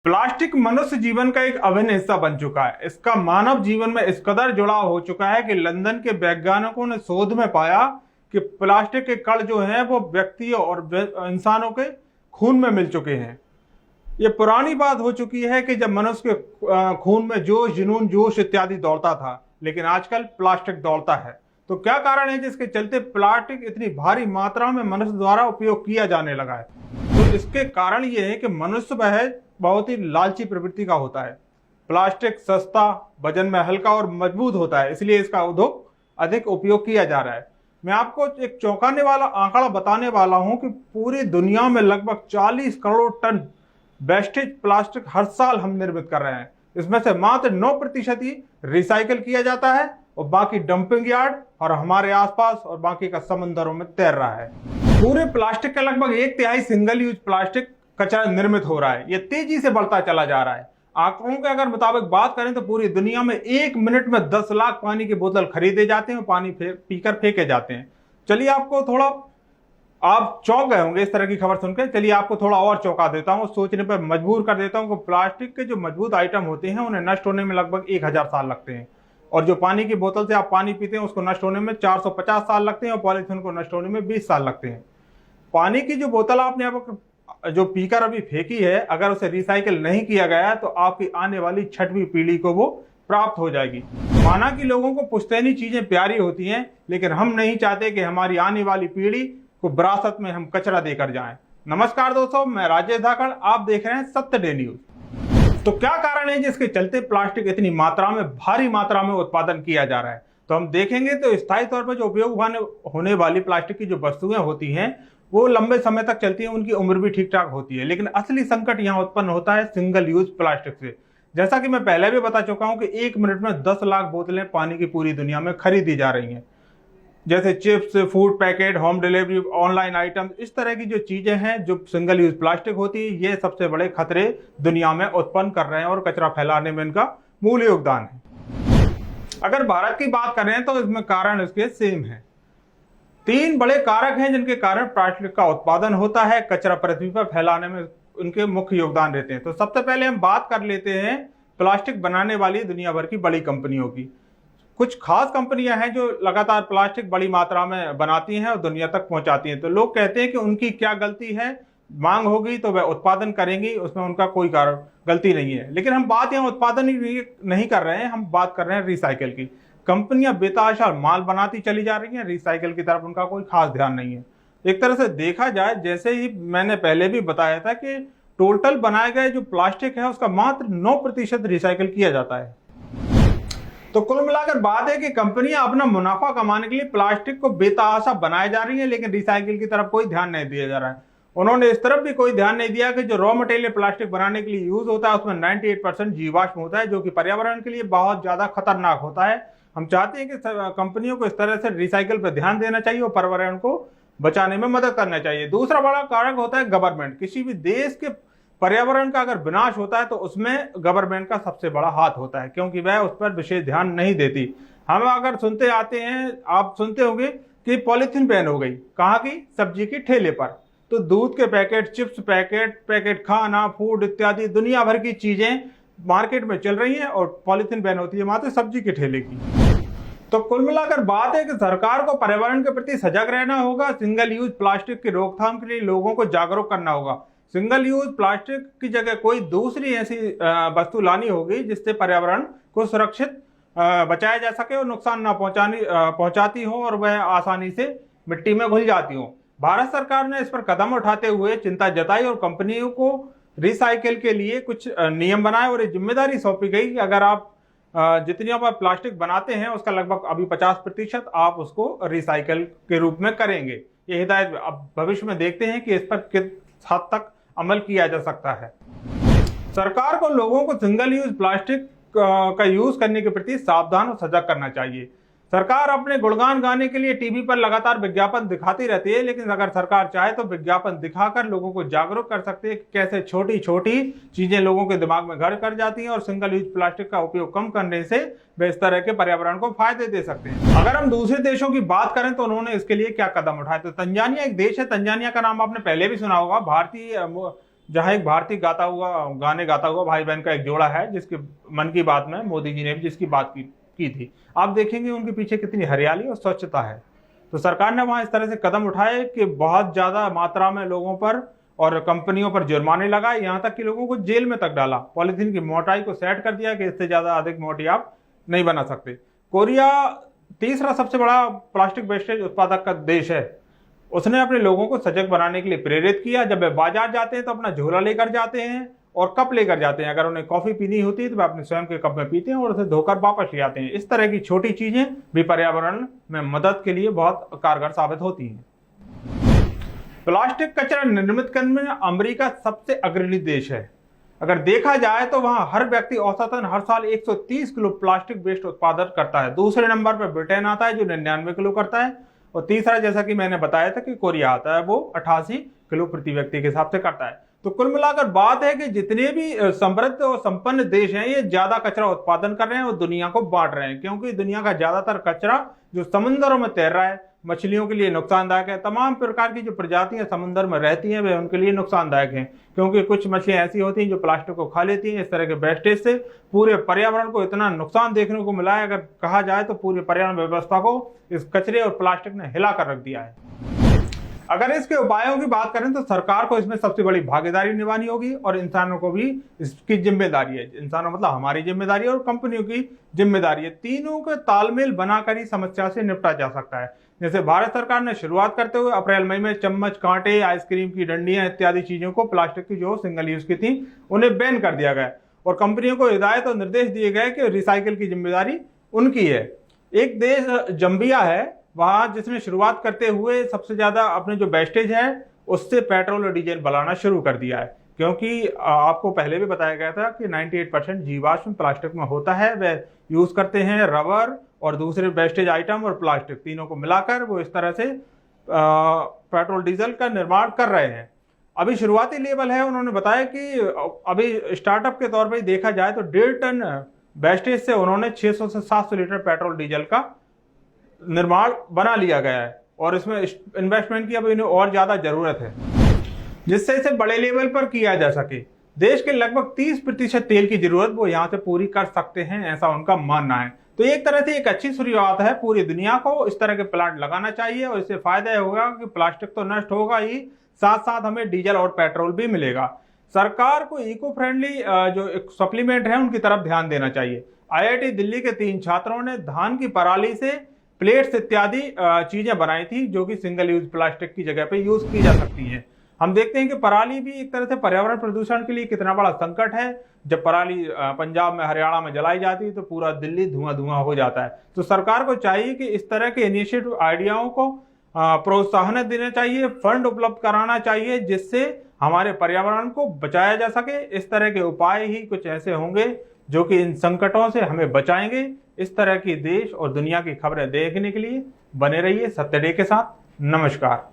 Plastic मनुष्य जीवन का एक अभिन्न हिस्सा बन चुका है। इसका मानव जीवन में इस कदर जुड़ाव हो चुका है कि लंदन के वैज्ञानिकों ने शोध में पाया कि प्लास्टिक के कण जो हैं वो व्यक्तियों और इंसानों के खून में मिल चुके हैं। ये पुरानी बात हो चुकी है कि जब मनुष्य के खून में जोश, जुनून, जोश इत्यादि दौड़ता था, लेकिन आजकल प्लास्टिक दौड़ता है। तो क्या कारण है जिसके चलते प्लास्टिक इतनी भारी मात्रा में मनुष्य द्वारा उपयोग किया जाने लगा है? तो इसके कारण ये है कि मनुष्य वह बहुत ही लालची प्रवृत्ति का होता है। प्लास्टिक सस्ता, वजन में हल्का और मजबूत होता है, इसलिए इसका उद्योग अधिक उपयोग किया जा रहा है। मैं आपको एक चौंकाने वाला आंकड़ा बताने वाला हूं कि पूरी दुनिया में लगभग 40 करोड़ टन वेस्टेज प्लास्टिक हर साल हम निर्मित कर रहे हैं। इसमें से मात्र 9% ही रिसाइकल किया जाता है और बाकी डंपिंग यार्ड और हमारे आसपास और बाकी का समंदरों में तैर रहा है। पूरे प्लास्टिक का लगभग 1/3 सिंगल यूज प्लास्टिक कचरा निर्मित हो रहा है। यह तेजी से बढ़ता चला जा रहा है। आंकड़ों के अगर मुताबिक बात करें तो पूरी दुनिया में 1 मिनट में 10 लाख पानी की बोतल खरीदे जाते हैं और पानी पीकर फेंके जाते हैं। चलिए आपको थोड़ा, आप चौंक गए होंगे इस तरह की खबर सुनकर। चलिए आपको थोड़ा और चौंका देता हूँ, सोचने पर मजबूर कर देता हूँ कि प्लास्टिक के जो मजबूत आइटम होते हैं उन्हें नष्ट होने में लगभग 1000 साल लगते हैं, और जो पानी की बोतल से आप पानी पीते हैं उसको नष्ट होने में 450 साल लगते हैं, और पॉलीथीन को नष्ट होने में 20 साल लगते हैं। पानी की जो बोतल आपने अब जो पीकर अभी फेंकी है, अगर उसे रिसाइकिल नहीं किया गया तो आपकी आने वाली 6वीं पीढ़ी को वो प्राप्त हो जाएगी। माना कि लोगों को पुश्तैनी चीजें प्यारी होती हैं, लेकिन हम नहीं चाहते कि हमारी आने वाली पीढ़ी को विरासत में हम कचरा देकर जाएं। नमस्कार दोस्तों, मैं राजेश धाकड़, आप देख रहे हैं सत्य डे न्यूज। तो क्या कारण है जिसके चलते प्लास्टिक इतनी मात्रा में, भारी मात्रा में उत्पादन किया जा रहा है? तो हम देखेंगे तो स्थायी तौर पर जो उपयोग होने वाली प्लास्टिक की जो वस्तुएं होती हैं वो लंबे समय तक चलती हैं, उनकी उम्र भी ठीक ठाक होती है। लेकिन असली संकट यहाँ उत्पन्न होता है सिंगल यूज प्लास्टिक से। जैसा कि मैं पहले भी बता चुका हूं कि 1 मिनट में 10 लाख बोतलें पानी की पूरी दुनिया में खरीदी जा रही हैं। जैसे chips, food packet, home delivery, online item, इस तरह की जो चीजें हैं जो सिंगल यूज प्लास्टिक होती है, ये सबसे बड़े खतरे दुनिया में उत्पन्न कर रहे हैं और कचरा फैलाने में इनका मूल योगदान है। अगर भारत की बात करें तो इसमें कारण इसके सेम है। 3 बड़े कारक हैं जिनके कारण प्लास्टिक का उत्पादन होता है, कचरा पृथ्वी पर फैलाने में उनके मुख्य योगदान रहते हैं। तो सबसे पहले हम बात कर लेते हैं प्लास्टिक बनाने वाली दुनिया भर की बड़ी कंपनियों की। कुछ खास कंपनियां हैं जो लगातार प्लास्टिक बड़ी मात्रा में बनाती हैं और दुनिया तक पहुंचाती हैं। तो लोग कहते हैं कि उनकी क्या गलती है, मांग होगी तो वह उत्पादन करेंगी, उसमें उनका कोई गलती नहीं है। लेकिन हम बात यहाँ उत्पादन ही नहीं कर रहे हैं, हम बात कर रहे हैं रिसाइकिल की। कंपनियां बेतहाशा माल बनाती चली जा रही हैं, रिसाइकिल की तरफ उनका कोई खास ध्यान नहीं है। एक तरह से देखा जाए, जैसे ही मैंने पहले भी बताया था कि टोटल बनाए गए जो प्लास्टिक है उसका मात्र 9% रिसाइकिल किया जाता है। तो कुल मिलाकर बात है कि कंपनियां अपना मुनाफा कमाने के लिए प्लास्टिक को बेतहाशा बनाए जा रही हैं, लेकिन रिसाइकिल की तरफ कोई ध्यान नहीं दिया जा रहा है। उन्होंने इस तरफ भी कोई ध्यान नहीं दिया कि जो रॉ मटेरियल प्लास्टिक बनाने के लिए यूज होता है उसमें 98% जीवाश्म होता है, जो कि पर्यावरण के लिए बहुत ज्यादा खतरनाक होता है। हम चाहते हैं कि कंपनियों को इस तरह से रिसाइकिल पर ध्यान देना चाहिए और पर्यावरण को बचाने में मदद करना चाहिए। दूसरा बड़ा कारक होता है गवर्नमेंट। किसी भी देश के पर्यावरण का अगर विनाश होता है तो उसमें गवर्नमेंट का सबसे बड़ा हाथ होता है, क्योंकि वह उस पर विशेष ध्यान नहीं देती। हम अगर सुनते आते हैं, आप सुनते होंगे कि पॉलीथीन बैन हो गई, कहाँ की? सब्जी की ठेले पर। तो दूध के पैकेट, चिप्स पैकेट खाना, फूड इत्यादि दुनिया भर की चीजें मार्केट में चल रही हैं और पॉलीथीन बैन होती है मात्र सब्जी के ठेले की। तो कुल मिलाकर बात है कि सरकार को पर्यावरण के प्रति सजग रहना होगा। सिंगल यूज प्लास्टिक की रोकथाम के लिए लोगों को जागरूक करना होगा। सिंगल यूज प्लास्टिक की जगह कोई दूसरी ऐसी वस्तु लानी होगी जिससे पर्यावरण को सुरक्षित बचाया जा सके और नुकसान ना पहुंचाती हो और वह आसानी से मिट्टी में घुल जाती हो। भारत सरकार ने इस पर कदम उठाते हुए चिंता जताई और कंपनियों को रिसाइकिल के लिए कुछ नियम बनाए और ये जिम्मेदारी सौंपी गई कि अगर आप जितनी आप प्लास्टिक बनाते हैं उसका लगभग अभी 50% आप उसको रिसाइकिल के रूप में करेंगे। ये हिदायत अब भविष्य में देखते हैं कि इस पर किस हद तक अमल किया जा सकता है। सरकार को लोगों को सिंगल यूज प्लास्टिक का यूज करने के प्रति सावधान और सजग करना चाहिए। सरकार अपने गुणगान गाने के लिए टीवी पर लगातार विज्ञापन दिखाती रहती है, लेकिन अगर सरकार चाहे तो विज्ञापन दिखाकर लोगों को जागरूक कर सकती है कि कैसे छोटी छोटी चीजें लोगों के दिमाग में घर कर जाती हैं और सिंगल यूज प्लास्टिक का उपयोग कम करने से वे इस तरह के पर्यावरण को फायदे दे सकते हैं। अगर हम दूसरे देशों की बात करें तो उन्होंने इसके लिए क्या कदम उठाए, तो तंजानिया एक देश है। तंजानिया का नाम आपने पहले भी सुना होगा। भारतीय जहां एक भारतीय गाने गाता हुआ भाई बहन का एक जोड़ा है, जिसके मन की बात में मोदी जी ने भी जिसकी बात की थी। आप देखेंगे उनके पीछे कितनी हरियाली और स्वच्छता है। तो सरकार ने वहां इस तरह से कदम उठाए कि बहुत ज्यादा मात्रा में लोगों पर और कंपनियों पर जुर्माने लगाए, यहाँ तक कि लोगों को जेल में तक डाला। पॉलिथीन की मोटाई को सेट कर दिया कि इससे ज्यादा अधिक मोटी आप नहीं बना सकते। कोरिया तीसरा सबसे बड़ा प्लास्टिक वेस्टेज उत्पादक का देश है। उसने अपने लोगों को सजग बनाने के लिए प्रेरित किया। जब वे बाजार जाते हैं तो अपना झोला लेकर जाते हैं और कप लेकर जाते हैं। अगर उन्हें कॉफी पीनी होती है तो वे अपने स्वयं के कप में पीते हैं और उसे धोकर वापस ले आते हैं। इस तरह की छोटी चीजें भी पर्यावरण में मदद के लिए बहुत कारगर साबित होती हैं। प्लास्टिक कचरा निर्मित करने में अमेरिका सबसे अग्रणी देश है। अगर देखा जाए तो वहां हर व्यक्ति औसतन हर साल 130 किलो प्लास्टिक वेस्ट उत्पादन करता है। दूसरे नंबर पर ब्रिटेन आता है जो 99 किलो करता है, और तीसरा जैसा कि मैंने बताया था कि कोरिया आता है, वो 88 किलो प्रति व्यक्ति के हिसाब से करता है। तो कुल मिलाकर बात है कि जितने भी समृद्ध और संपन्न देश हैं ये ज्यादा कचरा उत्पादन कर रहे हैं और दुनिया को बांट रहे हैं, क्योंकि दुनिया का ज्यादातर कचरा जो समुद्रों में तैर रहा है मछलियों के लिए नुकसानदायक है। तमाम प्रकार की जो प्रजातियां समुद्र में रहती हैं वे उनके लिए नुकसानदायक हैं, क्योंकि कुछ मछलियां ऐसी होती हैं जो प्लास्टिक को खा लेती हैं। इस तरह के वेस्टेज से पूरे पर्यावरण को इतना नुकसान देखने को मिला है, अगर कहा जाए तो पूरी पर्यावरण व्यवस्था को इस कचरे और प्लास्टिक ने हिला कर रख दिया है। अगर इसके उपायों की बात करें तो सरकार को इसमें सबसे बड़ी भागीदारी निभानी होगी और इंसानों को भी इसकी जिम्मेदारी है। इंसानों मतलब हमारी जिम्मेदारी और कंपनियों की जिम्मेदारी है। तीनों के तालमेल बनाकर ही समस्या से निपटा जा सकता है। जैसे भारत सरकार ने शुरुआत करते हुए अप्रैल मई में चम्मच, कांटे, आइसक्रीम की डंडियां इत्यादि चीजों को प्लास्टिक की जो सिंगल यूज की थी उन्हें बैन कर दिया गया और कंपनियों को हिदायत और निर्देश दिए गए कि रिसाइकिल की जिम्मेदारी उनकी है। एक देश जम्बिया है वहां जिसने शुरुआत करते हुए सबसे ज्यादा अपने जो वेस्टेज है उससे पेट्रोल और डीजल बनाना शुरू कर दिया है, क्योंकि आपको पहले भी बताया गया था कि 98% जीवाश्म प्लास्टिक में होता है। वे यूज करते हैं रबर और दूसरे वेस्टेज आइटम और प्लास्टिक, तीनों को मिलाकर वो इस तरह से पेट्रोल डीजल का निर्माण कर रहे हैं। अभी शुरुआती लेवल है। उन्होंने बताया कि अभी स्टार्टअप के तौर पर देखा जाए तो 1.5 टन वेस्टेज से उन्होंने 600 से 700 लीटर पेट्रोल डीजल का निर्माण बना लिया गया है और इसमें इन्वेस्टमेंट की अब इन्हें और ज्यादा जरूरत है जिससे इसे बड़े लेवल पर किया जा सके। देश के लगभग 30% तेल की जरूरत वो यहाँ से पूरी कर सकते हैं, ऐसा उनका मानना है। तो एक तरह से एक अच्छी शुरुआत है। पूरी दुनिया को इस तरह के प्लांट लगाना चाहिए और इससे फायदा यह होगा कि प्लास्टिक तो नष्ट होगा ही, साथ साथ हमें डीजल और पेट्रोल भी मिलेगा। सरकार को इको फ्रेंडली जो एक सप्लीमेंट है उनकी तरफ ध्यान देना चाहिए। IIT दिल्ली के 3 छात्रों ने धान की पराली से प्लेट्स इत्यादि चीजें बनाई थी जो कि सिंगल यूज प्लास्टिक की जगह पे यूज की जा सकती हैं। हम देखते हैं कि पराली भी एक तरह से पर्यावरण प्रदूषण के लिए कितना बड़ा संकट है। जब पराली पंजाब में, हरियाणा में जलाई जाती है तो पूरा दिल्ली धुआं धुआं हो जाता है। तो सरकार को चाहिए कि इस तरह के इनिशिएटिव आइडियाओं को प्रोत्साहन देना चाहिए, फंड उपलब्ध कराना चाहिए जिससे हमारे पर्यावरण को बचाया जा सके। इस तरह के उपाय ही कुछ ऐसे होंगे जो कि इन संकटों से हमें बचाएंगे। इस तरह की देश और दुनिया की खबरें देखने के लिए बने रहिए सत्य डे के साथ। नमस्कार।